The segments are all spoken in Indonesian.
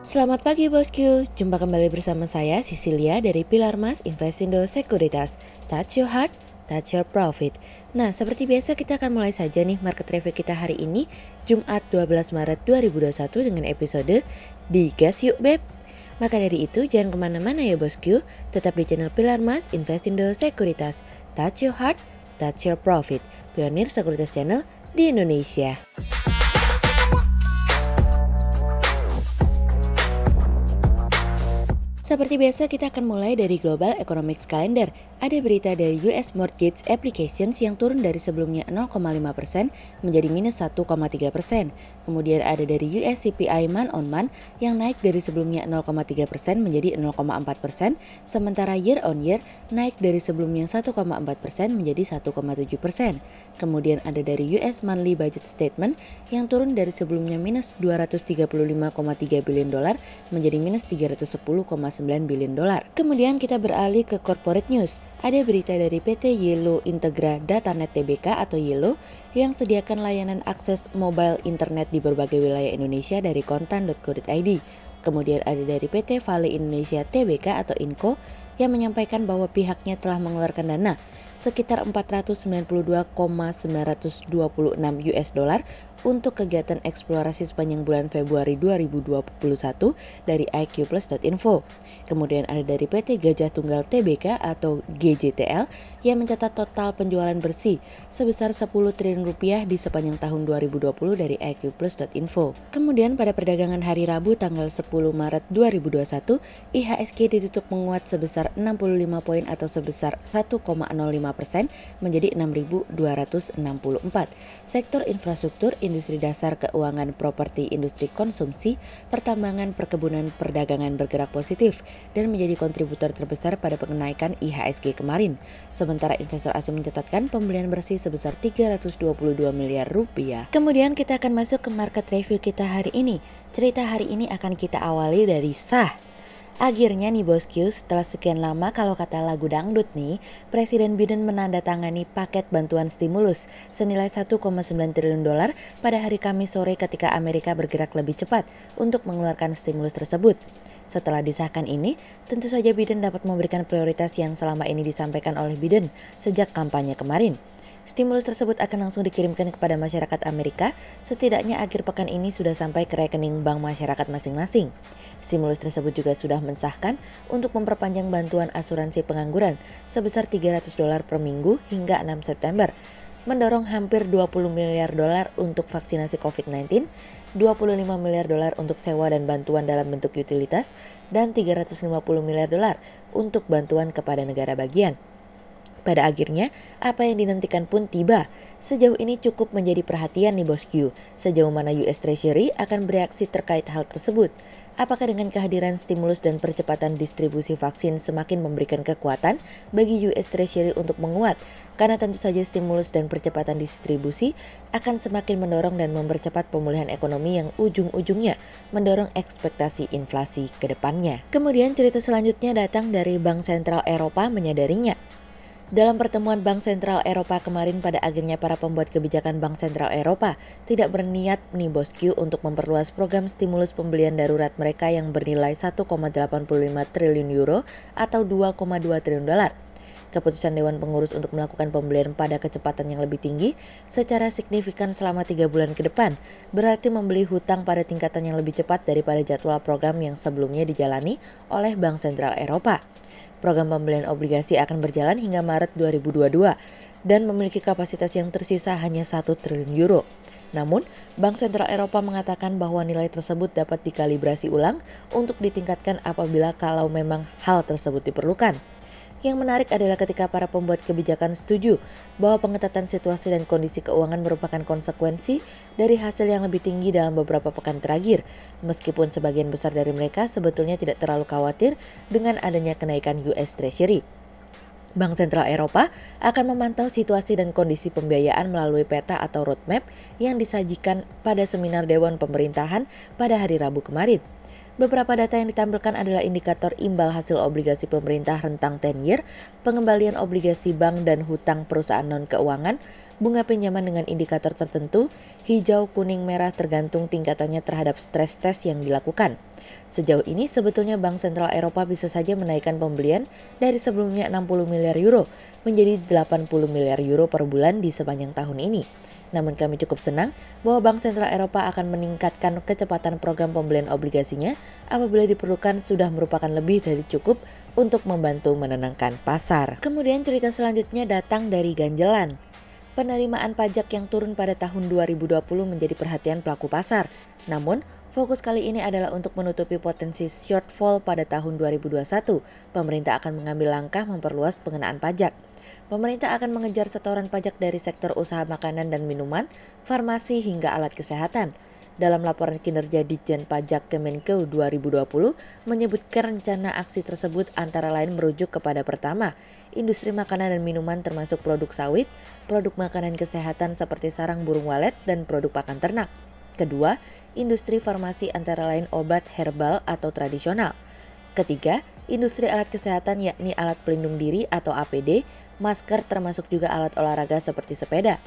Selamat pagi bosku, jumpa kembali bersama saya Cecilia dari Pilar Mas Investindo Sekuritas. Touch your heart, touch your profit. Nah, seperti biasa kita akan mulai saja nih market review kita hari ini, Jumat 12 Maret 2021 dengan episode Digas Yuk Beb. Maka dari itu jangan kemana-mana ya bosku, tetap di channel Pilar Mas Investindo Sekuritas. Touch your heart, touch your profit. Pionir Sekuritas Channel di Indonesia. Seperti biasa kita akan mulai dari Global Economics Calendar. Ada berita dari US Mortgage Applications yang turun dari sebelumnya 0,5% menjadi minus 1,3%. Kemudian ada dari US CPI month on month yang naik dari sebelumnya 0,3% menjadi 0,4%. Sementara year on year naik dari sebelumnya 1,4% menjadi 1,7%. Kemudian ada dari US Monthly Budget Statement yang turun dari sebelumnya minus 235,3 billion dolar menjadi minus 310,9 billion dolar. Kemudian kita beralih ke corporate news. Ada berita dari PT Yellow Integra Datanet Tbk atau Yellow yang sediakan layanan akses mobile internet di berbagai wilayah Indonesia dari kontan.co.id. Kemudian ada dari PT Vale Indonesia Tbk atau Inco yang menyampaikan bahwa pihaknya telah mengeluarkan dana sekitar 492,926 US dollar untuk kegiatan eksplorasi sepanjang bulan Februari 2021 dari iqplus.info. Kemudian ada dari PT Gajah Tunggal Tbk atau GJTL yang mencatat total penjualan bersih sebesar 10 triliun rupiah di sepanjang tahun 2020 dari iqplus.info. Kemudian pada perdagangan hari Rabu tanggal 10 Maret 2021, IHSG ditutup menguat sebesar 65 poin atau sebesar 1,05% menjadi 6.264. Sektor infrastruktur, industri dasar, keuangan, properti, industri konsumsi, pertambangan, perkebunan, perdagangan bergerak positif dan menjadi kontributor terbesar pada kenaikan IHSG kemarin. Sementara investor asing mencatatkan pembelian bersih sebesar 322 miliar rupiah. Kemudian kita akan masuk ke market review kita hari ini. Cerita hari ini akan kita awali dari sah. Akhirnya nih bosku, setelah sekian lama kalau kata lagu dangdut nih, Presiden Biden menandatangani paket bantuan stimulus senilai 1,9 triliun dolar pada hari Kamis sore ketika Amerika bergerak lebih cepat untuk mengeluarkan stimulus tersebut. Setelah disahkan ini, tentu saja Biden dapat memberikan prioritas yang selama ini disampaikan oleh Biden sejak kampanye kemarin. Stimulus tersebut akan langsung dikirimkan kepada masyarakat Amerika, setidaknya akhir pekan ini sudah sampai ke rekening bank masyarakat masing-masing. Stimulus tersebut juga sudah mensahkan untuk memperpanjang bantuan asuransi pengangguran sebesar 300 dolar per minggu hingga 6 September, mendorong hampir 20 miliar dolar untuk vaksinasi COVID-19, 25 miliar dolar untuk sewa dan bantuan dalam bentuk utilitas, dan 350 miliar dolar untuk bantuan kepada negara bagian. Pada akhirnya, apa yang dinantikan pun tiba. Sejauh ini cukup menjadi perhatian nih bosku, sejauh mana US Treasury akan bereaksi terkait hal tersebut. Apakah dengan kehadiran stimulus dan percepatan distribusi vaksin semakin memberikan kekuatan bagi US Treasury untuk menguat? Karena tentu saja stimulus dan percepatan distribusi akan semakin mendorong dan mempercepat pemulihan ekonomi yang ujung-ujungnya mendorong ekspektasi inflasi ke depannya. Kemudian cerita selanjutnya datang dari Bank Sentral Eropa menyadarinya. Dalam pertemuan Bank Sentral Eropa kemarin, pada akhirnya para pembuat kebijakan Bank Sentral Eropa tidak berniat nih bosku untuk memperluas program stimulus pembelian darurat mereka yang bernilai 1,85 triliun euro atau 2,2 triliun dolar. Keputusan Dewan Pengurus untuk melakukan pembelian pada kecepatan yang lebih tinggi secara signifikan selama 3 bulan ke depan berarti membeli hutang pada tingkatan yang lebih cepat daripada jadwal program yang sebelumnya dijalani oleh Bank Sentral Eropa. Program pembelian obligasi akan berjalan hingga Maret 2022 dan memiliki kapasitas yang tersisa hanya 1 triliun euro. Namun, Bank Sentral Eropa mengatakan bahwa nilai tersebut dapat dikalibrasi ulang untuk ditingkatkan apabila kalau memang hal tersebut diperlukan. Yang menarik adalah ketika para pembuat kebijakan setuju bahwa pengetatan situasi dan kondisi keuangan merupakan konsekuensi dari hasil yang lebih tinggi dalam beberapa pekan terakhir, meskipun sebagian besar dari mereka sebetulnya tidak terlalu khawatir dengan adanya kenaikan US Treasury. Bank Sentral Eropa akan memantau situasi dan kondisi pembiayaan melalui peta atau roadmap yang disajikan pada seminar Dewan Pemerintahan pada hari Rabu kemarin. Beberapa data yang ditampilkan adalah indikator imbal hasil obligasi pemerintah rentang 10 year, pengembalian obligasi bank dan hutang perusahaan non-keuangan, bunga pinjaman dengan indikator tertentu, hijau, kuning, merah tergantung tingkatannya terhadap stres test yang dilakukan. Sejauh ini sebetulnya Bank Sentral Eropa bisa saja menaikkan pembelian dari sebelumnya 60 miliar euro menjadi 80 miliar euro per bulan di sepanjang tahun ini. Namun kami cukup senang bahwa Bank Sentral Eropa akan meningkatkan kecepatan program pembelian obligasinya apabila diperlukan sudah merupakan lebih dari cukup untuk membantu menenangkan pasar. Kemudian cerita selanjutnya datang dari ganjelan. Penerimaan pajak yang turun pada tahun 2020 menjadi perhatian pelaku pasar. Namun, fokus kali ini adalah untuk menutupi potensi shortfall pada tahun 2021. Pemerintah akan mengambil langkah memperluas pengenaan pajak. Pemerintah akan mengejar setoran pajak dari sektor usaha makanan dan minuman, farmasi hingga alat kesehatan. Dalam laporan kinerja Ditjen Pajak Kemenkeu 2020 menyebutkan rencana aksi tersebut antara lain merujuk kepada pertama, industri makanan dan minuman termasuk produk sawit, produk makanan kesehatan seperti sarang burung walet dan produk pakan ternak. Kedua, industri farmasi antara lain obat herbal atau tradisional. Ketiga, industri alat kesehatan yakni alat pelindung diri atau APD, masker termasuk juga alat olahraga seperti sepeda.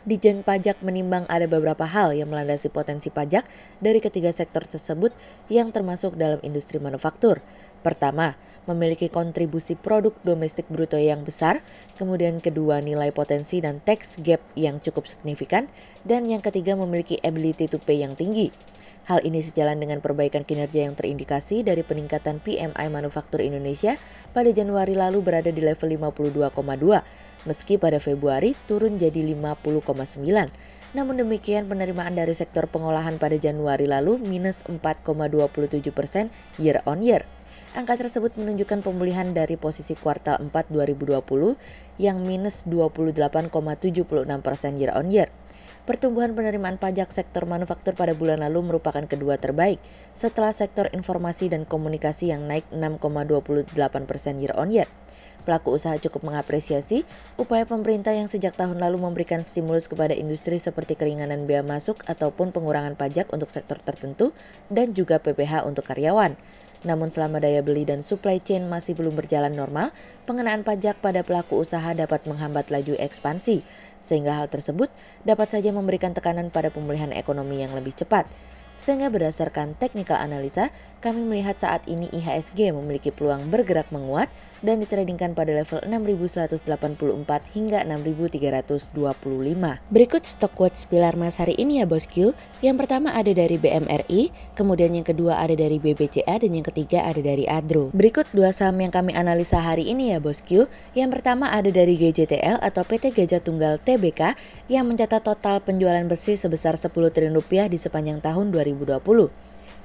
Ditjen Pajak menimbang ada beberapa hal yang melandasi potensi pajak dari ketiga sektor tersebut yang termasuk dalam industri manufaktur. Pertama, memiliki kontribusi produk domestik bruto yang besar, kemudian kedua nilai potensi dan tax gap yang cukup signifikan, dan yang ketiga memiliki ability to pay yang tinggi. Hal ini sejalan dengan perbaikan kinerja yang terindikasi dari peningkatan PMI Manufaktur Indonesia pada Januari lalu berada di level 52,2, meski pada Februari turun jadi 50,9. Namun demikian penerimaan dari sektor pengolahan pada Januari lalu minus 4,27% year on year. Angka tersebut menunjukkan pemulihan dari posisi kuartal 4 2020 yang minus 28,76% year on year. Pertumbuhan penerimaan pajak sektor manufaktur pada bulan lalu merupakan kedua terbaik setelah sektor informasi dan komunikasi yang naik 6,28% year on year. Pelaku usaha cukup mengapresiasi upaya pemerintah yang sejak tahun lalu memberikan stimulus kepada industri seperti keringanan bea masuk ataupun pengurangan pajak untuk sektor tertentu dan juga PPh untuk karyawan. Namun selama daya beli dan supply chain masih belum berjalan normal, pengenaan pajak pada pelaku usaha dapat menghambat laju ekspansi, sehingga hal tersebut dapat saja memberikan tekanan pada pemulihan ekonomi yang lebih cepat. Sehingga berdasarkan technical analisa, kami melihat saat ini IHSG memiliki peluang bergerak menguat dan ditradingkan pada level 6.184 hingga 6.325. Berikut stok quotes pilar emas hari ini ya bosku. Yang pertama ada dari BMRI, kemudian yang kedua ada dari BBCA, dan yang ketiga ada dari Adro. Berikut dua saham yang kami analisa hari ini ya bosku. Yang pertama ada dari GJTL atau PT Gajah Tunggal Tbk yang mencatat total penjualan bersih sebesar 10 triliun rupiah di sepanjang tahun 2020.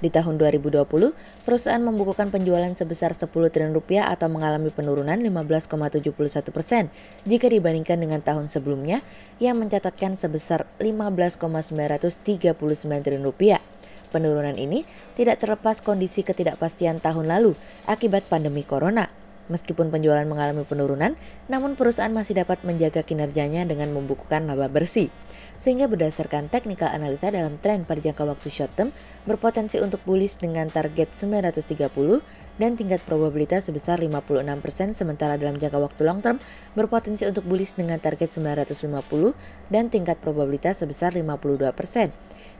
Di tahun 2020, perusahaan membukukan penjualan sebesar 10 triliun rupiah atau mengalami penurunan 15,71% jika dibandingkan dengan tahun sebelumnya yang mencatatkan sebesar 15,939 triliun rupiah. Penurunan ini tidak terlepas kondisi ketidakpastian tahun lalu akibat pandemi corona. Meskipun penjualan mengalami penurunan, namun perusahaan masih dapat menjaga kinerjanya dengan membukukan laba bersih. Sehingga berdasarkan technical analisa dalam tren pada jangka waktu short term berpotensi untuk bullish dengan target 930 dan tingkat probabilitas sebesar 56%, sementara dalam jangka waktu long term berpotensi untuk bullish dengan target 950 dan tingkat probabilitas sebesar 52%.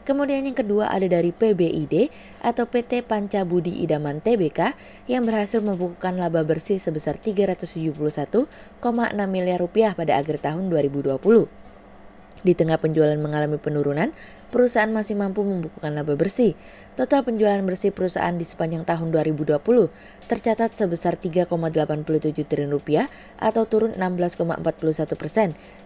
Kemudian yang kedua ada dari PBID atau PT Pancabudi Idaman Tbk yang berhasil membukukan laba bersih sebesar 371,6 miliar rupiah pada akhir tahun 2020. Di tengah penjualan mengalami penurunan, perusahaan masih mampu membukukan laba bersih. Total penjualan bersih perusahaan di sepanjang tahun 2020 tercatat sebesar 3,87 triliun rupiah atau turun 16,41%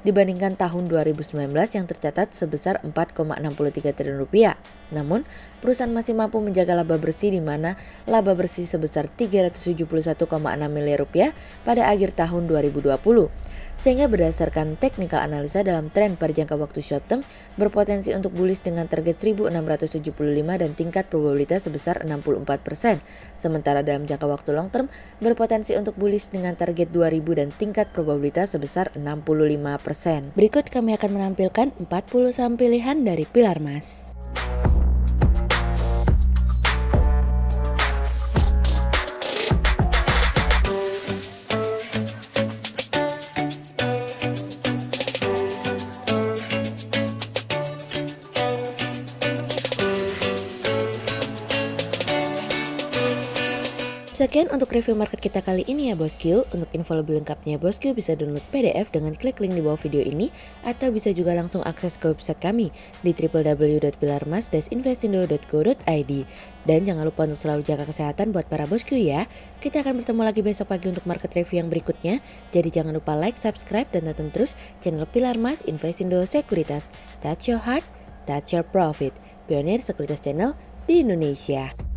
dibandingkan tahun 2019 yang tercatat sebesar 4,63 triliun rupiah. Namun, perusahaan masih mampu menjaga laba bersih di mana laba bersih sebesar 371,6 miliar rupiah pada akhir tahun 2020. Sehingga berdasarkan technical analisa dalam tren pada jangka waktu short term berpotensi untuk bullish dengan target 1675 dan tingkat probabilitas sebesar 64%. Sementara dalam jangka waktu long term berpotensi untuk bullish dengan target 2000 dan tingkat probabilitas sebesar 65%. Berikut kami akan menampilkan 40 saham pilihan dari pilar emas. Sekian untuk review market kita kali ini ya bosku. Untuk info lebih lengkapnya bosku bisa download PDF dengan klik link di bawah video ini, atau bisa juga langsung akses ke website kami di www.pilarmas-investindo.co.id. Dan jangan lupa untuk selalu jaga kesehatan buat para bosku ya. Kita akan bertemu lagi besok pagi untuk market review yang berikutnya. Jadi jangan lupa like, subscribe, dan tonton terus channel Pilar Mas Investindo Sekuritas. Touch your heart, touch your profit. Pionir Sekuritas Channel di Indonesia.